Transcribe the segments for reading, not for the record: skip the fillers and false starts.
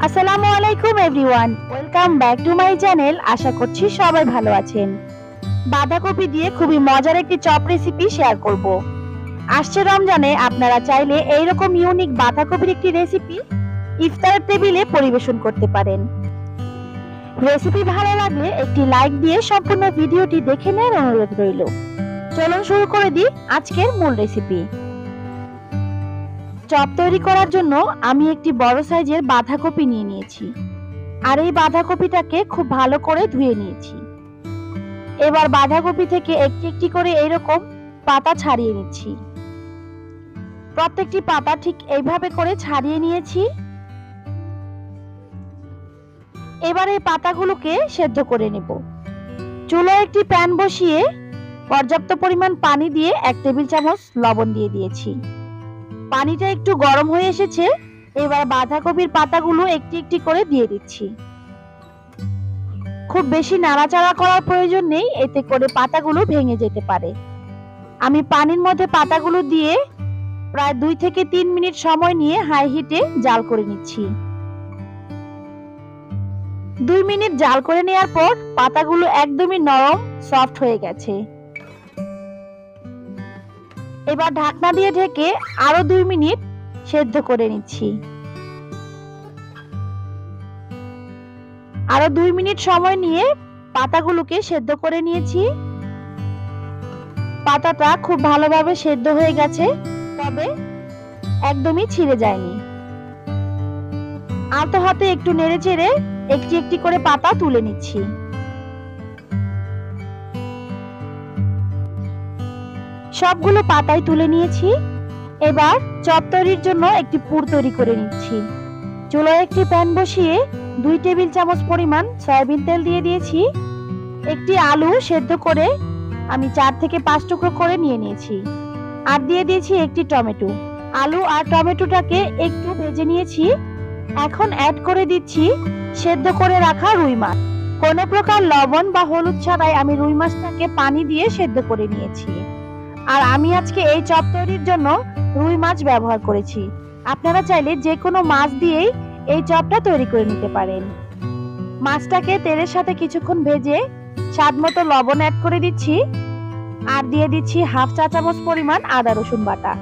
আসসালামু আলাইকুম everyone, welcome back to my channel. আশা করছি সবাই ভালো আছেন। বাঁধাকপি দিয়ে খুবই মজার একটি চপ রেসিপি শেয়ার করব। আসছে রমজানে আপনারা চাইলে এইরকম ইউনিক বাঁধাকপির একটি রেসিপি ইফতারের টেবিলে পরিবেশন করতে পারেন। রেসিপি ভালো লাগলে একটি লাইক দিয়ে সম্পূর্ণ ভিডিওটি দেখে নেওয়ার অনুরোধ রইল। চলুন শুরু করে দিই আজকের মূল রেসিপি। চপ তৈরি করার জন্য আমি একটি বড় সাইজের বাঁধাকপি নিয়ে নিয়েছি, আর এই বাঁধাকপিটাকে খুব ভালো করে ধুয়ে নিয়েছি। এবার বাঁধাকপি থেকে একটি একটি করে এইরকম পাতা ছাড়িয়ে নিচ্ছি। প্রত্যেকটি পাতা ঠিক এইভাবে করে ছাড়িয়ে নিয়েছি। এবার এই পাতাগুলোকে সেদ্ধ করে নেব। চুলায় একটি প্যান বসিয়ে পর্যাপ্ত পরিমাণ পানি দিয়ে 1 টেবিল চামচ লবণ দিয়ে দিয়েছি। পানিটা একটু গরম হয়ে এসেছে। এবার বাঁধাকপির পাতাগুলো একটি একটি করে দিয়ে দিচ্ছি। খুব বেশি নাড়াচাড়া করার প্রয়োজন নেই, এতে করে পাতাগুলো ভেঙে যেতে পারে। আমি পানির মধ্যে পাতাগুলো দিয়ে প্রায় 2 থেকে 3 মিনিট সময় নিয়ে হাই হিটে জাল করে নিচ্ছি। 2 মিনিট জাল করে নেওয়ার পর পাতাগুলো একদমই নরম সফট হয়ে গেছে। এবার ঢাকনা দিয়ে ঢেকে আরো 2 মিনিট সেদ্ধ করে নিচ্ছি। আরো 2 মিনিট সময় নিয়ে পাতাগুলোকে সেদ্ধ করে নিয়েছি। পাতাটা খুব ভালোভাবে সেদ্ধ হয়ে গেছে, তবে একদমই ছিঁড়ে যায়নি। আলতো হাতে একটু নেড়েচেড়ে একটি একটি করে পাতা তুলে নিচ্ছি। সবগুলো পাতাই তুলে নিয়েছি। এবার চপ তৈরির জন্য একটি পুর তৈরি করে নিচ্ছি। চুলায় একটি প্যান বসিয়ে 2 টেবিল চামচ পরিমাণ সয়াবিন তেল দিয়ে দিয়েছি। একটি আলু সেদ্ধ করে আমি 4 থেকে 5 টুকরো করে নিয়ে নিয়েছি, আর দিয়ে দিয়েছি একটি টমেটো। আলু আর টমেটোটাকে একটু ভেজে নিয়েছি। এখন অ্যাড করে দিচ্ছি সেদ্ধ করে রাখা রুই মাছ। কোনো প্রকার লবণ বা হলুদ ছাড়াই আমি রুই মাছটাকে পানি দিয়ে সেদ্ধ করে নিয়েছি। আর আমি আজকে এই চপ তৈরির জন্য রুই মাছ ব্যবহার করেছি। আপনারা চাইলে যে কোনো মাছ দিয়েই এই চপটা তৈরি করে নিতে পারেন। মাছটাকে তেলের সাথে কিছুক্ষণ ভেজে স্বাদমতো লবণ অ্যাড করে দিচ্ছি, আর দিয়ে দিচ্ছি হাফ চা চামচ পরিমাণ আদা রসুন বাটা।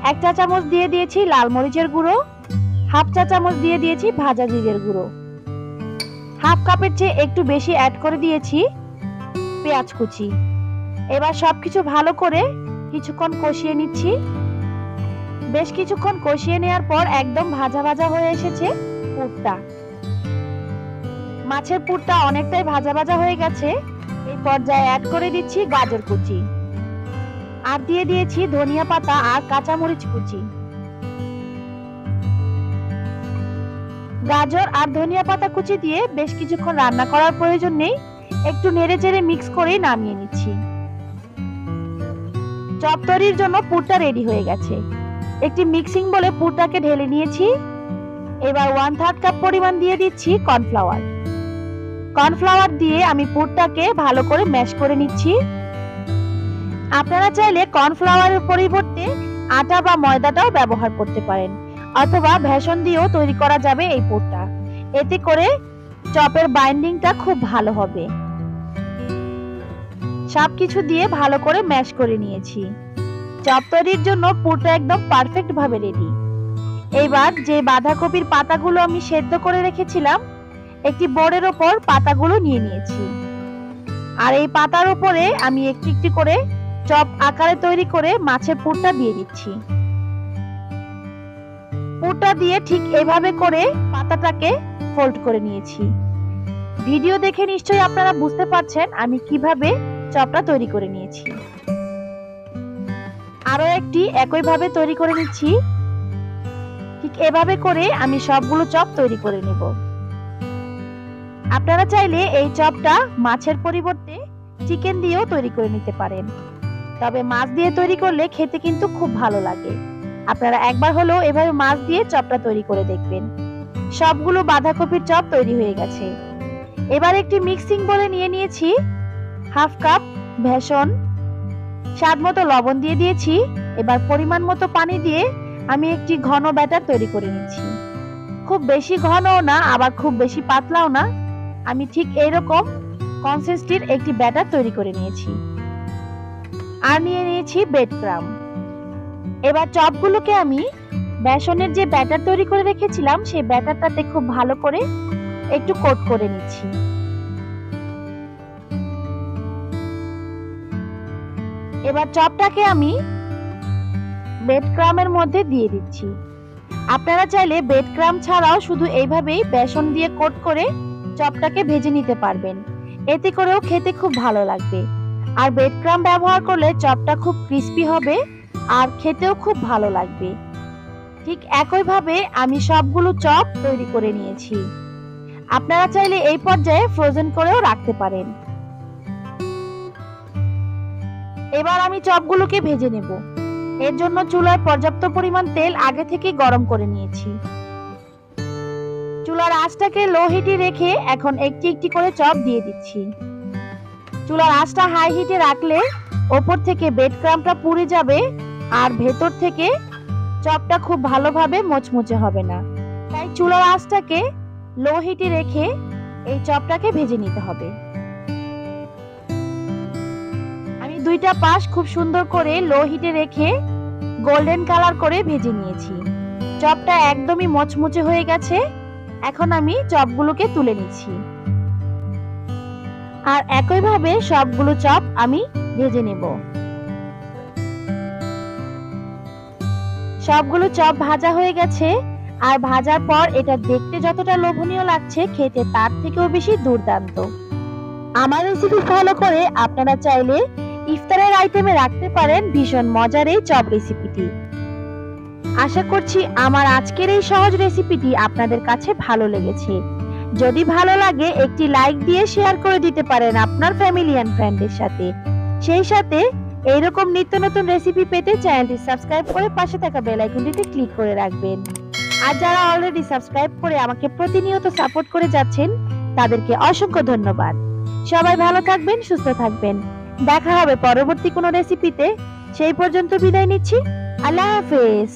1 চা চামচ দিয়ে দিয়েছি লাল মরিচের গুঁড়ো, হাফ চা চামচ দিয়ে দিয়েছি ভাজা জিরের গুঁড়ো, হাফ কাপের চেয়ে একটু বেশি অ্যাড করে দিয়েছি পেঁয়াজ কুচি। এবার সবকিছু ভালো করে কিছুক্ষণ কষিয়ে নিচ্ছি। বেশ কিছুক্ষণ কষিয়ে নেওয়ার পর একদম ভাজা ভাজা হয়ে এসেছে পুরটা। মাছের পুরটা অনেকটাই ভাজা ভাজা হয়ে গেছে। এই পর্যায়ে অ্যাড করে দিচ্ছি গাজর কুচি, আর দিয়ে দিয়েছি ধনিয়া পাতা আর কাঁচামরিচ কুচি। গাজর আর ধনিয়া পাতা কুচি দিয়ে বেশ কিছুক্ষণ রান্না করার প্রয়োজন নেই, একটু নেড়েচেড়ে মিক্স করে নামিয়ে নিচ্ছি। চপ তৈরির জন্য পুরটা রেডি হয়ে গেছে। একটি মিক্সিং বলে পুরটাকে ঢেলে নিয়েছি। এবার 1/3 কাপ পরিমাণ দিয়ে দিচ্ছি কর্নফ্লাওয়ার। কর্নফ্লাওয়ার দিয়ে আমি পুরটাকে ভালো করে ম্যাশ করে নিচ্ছি। আপনারা চাইলে কর্নফ্লাওয়ারের পরিবর্তে আটা বা ময়দাটাও ব্যবহার করতে পারেন, অথবা বেসন দিয়েও তৈরি করা যাবে এই পুরটা। এতে করে চপের বাইন্ডিংটা খুব ভালো হবে। সবকিছু দিয়ে ভালো করে ম্যাশ করে নিয়েছি। চপ তৈরির জন্য পুরটা একদম পারফেক্ট ভাবে রেডি। এবার যে বাঁধাকপির পাতাগুলো আমি সেদ্ধ করে রেখেছিলাম, একটি বোর্ডের ওপর পাতাগুলো নিয়ে নিয়েছি, আর এই পাতার উপরে আমি একটি একটি করে চপ আকারে তৈরি করে মাছের পুরটা দিয়ে দিচ্ছি। পুরটা দিয়ে ঠিক এভাবে করে পাতাটাকে ফোল্ড করে নিয়েছি। ভিডিও দেখে নিশ্চয়ই আপনারা বুঝতে পারছেন আমি কিভাবে চপটা তৈরি করে নিয়েছি। আরো একটি একইভাবে তৈরি করে নিচ্ছি। ঠিক এভাবে করে আমি সবগুলো চপ তৈরি করে নেব। আপনারা চাইলে এই চপটা মাছের পরিবর্তে চিকেন দিয়েও তৈরি করে নিতে পারেন, তবে মাছ দিয়ে তৈরি করলে খেতে কিন্তু খুব ভালো লাগে। আপনারা একবার হলেও এভাবে মাছ দিয়ে চপটা তৈরি করে দেখবেন। সবগুলো বাঁধাকপির চপ তৈরি হয়ে গেছে। এবার একটি মিক্সিং বলে নিয়ে নিয়েছি হাফ কাপ বেসন, স্বাদমতো লবণ দিয়ে দিয়েছি। এবার পরিমাণ মতো পানি দিয়ে আমি একটি ঘন ব্যাটার তৈরি করে নিচ্ছি। খুব বেশি ঘনও না আবার খুব বেশি পাতলাও না, আমি ঠিক এইরকম কনসিস্টেন্সির একটি ব্যাটার তৈরি করে নিয়েছি। আর নিয়ে নিয়েছি ব্রেড ক্রাম। এবার চপগুলোকে আমি বেসনের যে ব্যাটার তৈরি করে রেখেছিলাম সেই ব্যাটারটাতে খুব ভালো করে একটু কোট করে নিচ্ছি। এবার চপটাকে আমি ব্রেড ক্রামের মধ্যে দিয়ে দিচ্ছি। আপনারা চাইলে ব্রেড ক্রাম ছাড়াও শুধু এইভাবেই বেসন দিয়ে কোট করে চপটাকে ভেজে নিতে পারবেন, এতে করেও খেতে খুব ভালো লাগবে। আর ব্রেড ক্রাম ব্যবহার করলে চপটা খুব ক্রিস্পি হবে আর খেতেও খুব ভালো লাগবে। ঠিক একইভাবে আমি সবগুলো চপ তৈরি করে নিয়েছি। আপনারা চাইলে এই পর্যায়ে ফ্রোজেন করেও রাখতে পারেন। এবার আমি চপগুলোকে ভেজে নেব। এর জন্য চুলায় পর্যাপ্ত পরিমাণ তেল আগে থেকে গরম করে নিয়েছি। চুলার আঁচটাকে লো হিটে রেখে এখন একটি একটি করে চপ দিয়ে দিচ্ছি। চুলার আঁচটা হাই হিটে রাখলে ওপর থেকে ব্রেড ক্রামটা পুড়ে যাবে আর ভেতর থেকে চপটা খুব ভালোভাবে মচমচে হবে না। তাই চুলার আঁচটাকে লো হিটে রেখে এই চপটাকে ভেজে নিতে হবে। আমি দুইটা পাশ খুব সুন্দর করে লো হিটে রেখে গোল্ডেন কালার করে ভেজে নিয়েছি। চপটা একদমই মচমচে হয়ে গেছে। এখন আমি চপগুলোকে তুলে নিচ্ছি। আর একইভাবে সবগুলো চপ আমি ভেজে নেব। সবগুলো চপ ভাজা হয়ে গেছে। আর ভাজার পর এটা দেখতে যতটা লোভনীয় লাগছে, খেতে তার থেকেও বেশি দুর্দান্ত। আমার রেসিপি ফলো করে আপনারা চাইলে ইফতারের আইটেমে রাখতে পারেন ভীষণ মজার এই চপ রেসিপিটি। আশা করছি আমার আজকের এই সহজ রেসিপিটি আপনাদের কাছে ভালো লেগেছে। যদি ভালো লাগে একটি লাইক দিয়ে শেয়ার করে দিতে পারেন আপনার ফ্যামিলি এন্ড ফ্রেন্ডদের সাথে। সেই সাথে এইরকম নিত্য নতুন রেসিপি পেতে চ্যানেলটি সাবস্ক্রাইব করে পাশে থাকা বেল আইকনটিতে ক্লিক করে রাখবেন। আর যারা অলরেডি সাবস্ক্রাইব করে আমাকে প্রতিনিয়ত সাপোর্ট করে যাচ্ছেন তাদেরকে অসংখ্য ধন্যবাদ। সবাই ভালো থাকবেন, সুস্থ থাকবেন। দেখা হবে পরবর্তী কোনো রেসিপিতে। সেই পর্যন্ত বিদায় নিচ্ছি। আল্লাহ হাফেজ।